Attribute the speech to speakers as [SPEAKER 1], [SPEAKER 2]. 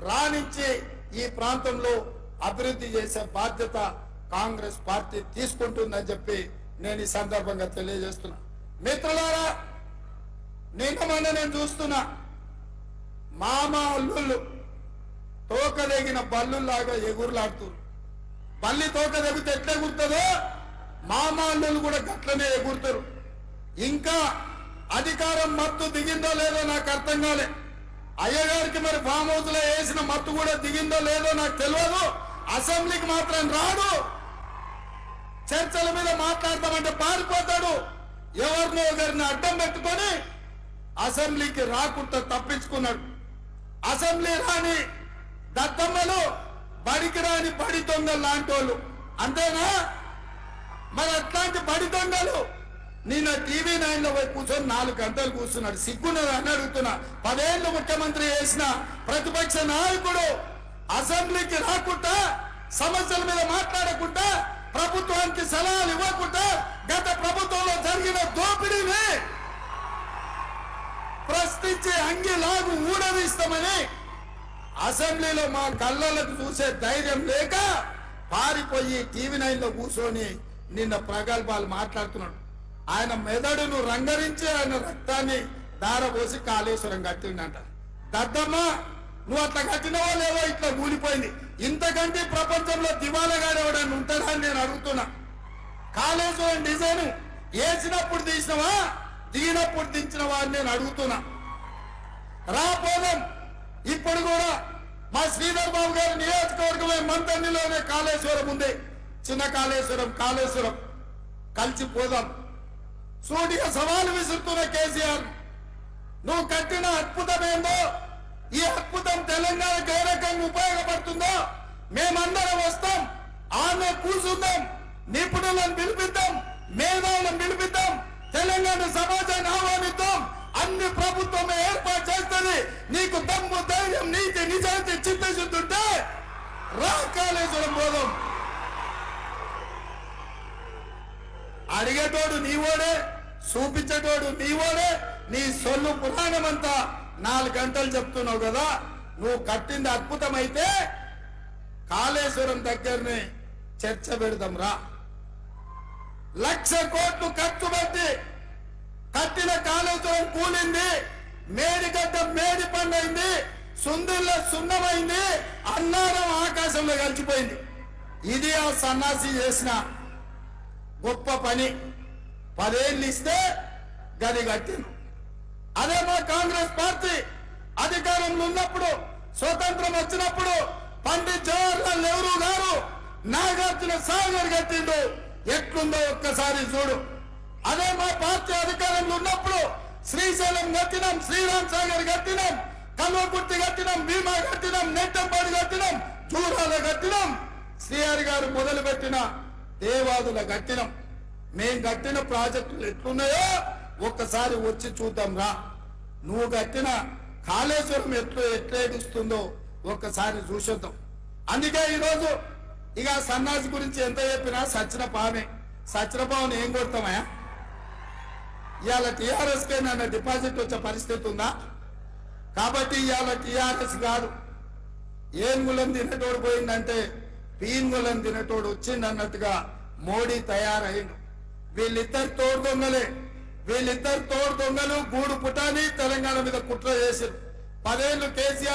[SPEAKER 1] రాణించి ఈ ప్రాంతంలో అభివృద్ధి చేసే బాధ్యత కాంగ్రెస్ పార్టీ తీసుకుంటుందని చెప్పి నేను ఈ సందర్భంగా తెలియజేస్తున్నా. మిత్రులారా, నిన్న నేను చూస్తున్నా మామ అల్లుళ్ళు తోకదగిన బల్లులాగా ఎగురులాడుతున్నారు. బల్లి తోక తెగితే ఎట్లా ఎగురుతుందో మామ అల్లుళ్ళు కూడా గట్లనే ఎగురుతారు. ఇంకా అధికారం మత్తు దిగిందో లేదో నాకు అర్థం కాలే. అయ్యగారికి మరి ఫామ్ హౌస్ లో వేసిన మత్తు కూడా దిగిందో లేదో నాకు తెలియదు. అసెంబ్లీకి మాత్రం రాడు. చర్చల మీద మాట్లాడతామంటే పారిపోతాడు. ఎవరినో ఒకరిని అడ్డం పెట్టుకొని అసెంబ్లీకి రాకుండా తప్పించుకున్నాడు. అసెంబ్లీ రాని దత్తమ్మలు, బడికి రాని బడి దొంగలు లాంటి వాళ్ళు. అంతేనా? మరి అట్లాంటి బడి దొంగలు నిన్న టీవీ 9లో పోయి కూర్చొని 4 గంటలు కూర్చున్నాడు. సిగ్గున్నది అని అడుగుతున్నా. 10 ఏళ్ళు ముఖ్యమంత్రి చేసిన ప్రతిపక్ష నాయకుడు అసెంబ్లీకి రాకుండా, సమస్యల మీద మాట్లాడకుండా, ప్రభుత్వానికి సలహాలు ఇవ్వకుండా, గత ప్రభుత్వంలో జరిగిన దోపిడీని ప్రశ్నించి అంగిలాగు ఊడదీస్తామని అసెంబ్లీలో మా కళ్ళలకు చూసే ధైర్యం లేక పారిపోయి టీవీ 9లో కూర్చొని నిన్న ప్రగల్భాలు మాట్లాడుతున్నాడు. ఆయన మెదడును రంగరించి ఆయన రక్తాన్ని దారపోసి కాళేశ్వరం కట్టిండంట. దద్దమ్మ, నువ్వు అట్లా కట్టినవో లేవో ఇట్లా కూలిపోయింది. ఇంతకంటే ప్రపంచంలో దివాళగాడు ఎవడని ఉంటాడా అని నేను అడుగుతున్నా. కాళేశ్వరం డిజైన్ వేసినప్పుడు తీసినవా, దిగినప్పుడు దించినవా అని నేను అడుగుతున్నా. రాపోదాం. ఇప్పుడు కూడా మా శ్రీధర్ బాబు గారి నియోజకవర్గమే మంతన్నిలోనే కాళేశ్వరం ఉంది. చిన్న కాళేశ్వరం, కాళేశ్వరం కలిసిపోదాం. సూటిగా సవాలు విసురుతున్న కేసీఆర్, నువ్వు కట్టిన అద్భుతం ఏందో, ఈ అద్భుతం తెలంగాణకు ఏ రకంగా ఉపయోగపడుతుందో మేమందరం వస్తాం. ఆమె కూర్చుందాం, నిపుణులను పిలిపిద్దాం, మేధావులను పిలిపిద్దాం, తెలంగాణ సమాజాన్ని ఆహ్వానిద్దాం. అన్ని ప్రభుత్వం ఏర్పాటు చేస్తుంది. నీకు దమ్ము, ధైర్యం, నీతి, నిజాయితీ, చిత్తశుద్ధి ఉంటే రా కాళేశ్వరం పోదాం. అడిగేటోడు నీవోడే, చూపించేటోడు నీవోడే. నీ సొల్లు పురాణం అంతా 4 గంటలు చెప్తున్నావు కదా. నువ్వు కట్టింది అద్భుతమైతే కాళేశ్వరం దగ్గరనే చర్చ పెడదాం రా. 1,00,000 కోట్లు ఖర్చు పెట్టి కట్టిన కాళేశ్వరం కూలింది. మేడిగడ్డ మేడి పండైంది, సుందిల్ల సున్నమైంది, అన్నారం ఆకాశంలో కలిసిపోయింది. ఇది ఆ సన్నాసి చేసిన గొప్ప పని. 10 ఏళ్ళు ఇస్తే గది కట్టింది. అదే మా కాంగ్రెస్ పార్టీ అధికారంలో ఉన్నప్పుడు, స్వతంత్రం వచ్చినప్పుడు పండిత్ జవహర్లాల్ నెహ్రూ గారు నాగార్జున సాగర్ కట్టిండు. ఎట్లుందో ఒక్కసారి చూడు. అదే మా పార్టీ అధికారంలో ఉన్నప్పుడు శ్రీశైలం కట్టినాం, శ్రీరామ్ సాగర్ కట్టినాం, కల్వకుర్తి కట్టినాం, భీమా కట్టినాం, నెట్టంపాడు కట్టినాం, చూరాల కట్టినాం, శ్రీహరి గారు మొదలు పెట్టిన దేవాదుల కట్టినాం. మేం కట్టిన ప్రాజెక్టులు ఎట్లున్నాయో ఒక్కసారి వచ్చి చూద్దాం రా. నువ్వు కట్టిన కాళేశ్వరం ఎట్లేడుస్తుందో ఒక్కసారి చూసొద్దాం. అందుకే ఈరోజు ఇక సన్నాసి గురించి ఎంత చెప్పినా సచిన పామే. సచిన పావును ఏం కొడతామయా? ఇవాళ టీఆర్ఎస్కే నన్ను డిపాజిట్ వచ్చే పరిస్థితి ఉందా? కాబట్టి ఇవాళ టీఆర్ఎస్ కాదు, ఏనుగులం తినేటోడు పోయిందంటే పీనుగులం తినేటోడు వచ్చింది అన్నట్టుగా మోడీ తయారైండు. వీళ్ళిద్దరు తోడు దొంగలే. వీళ్ళిద్దరు తోడు దొంగలు గూడు పుటాని తెలంగాణ మీద కుట్ర చేశారు. 10 ఏళ్ళు కేసీఆర్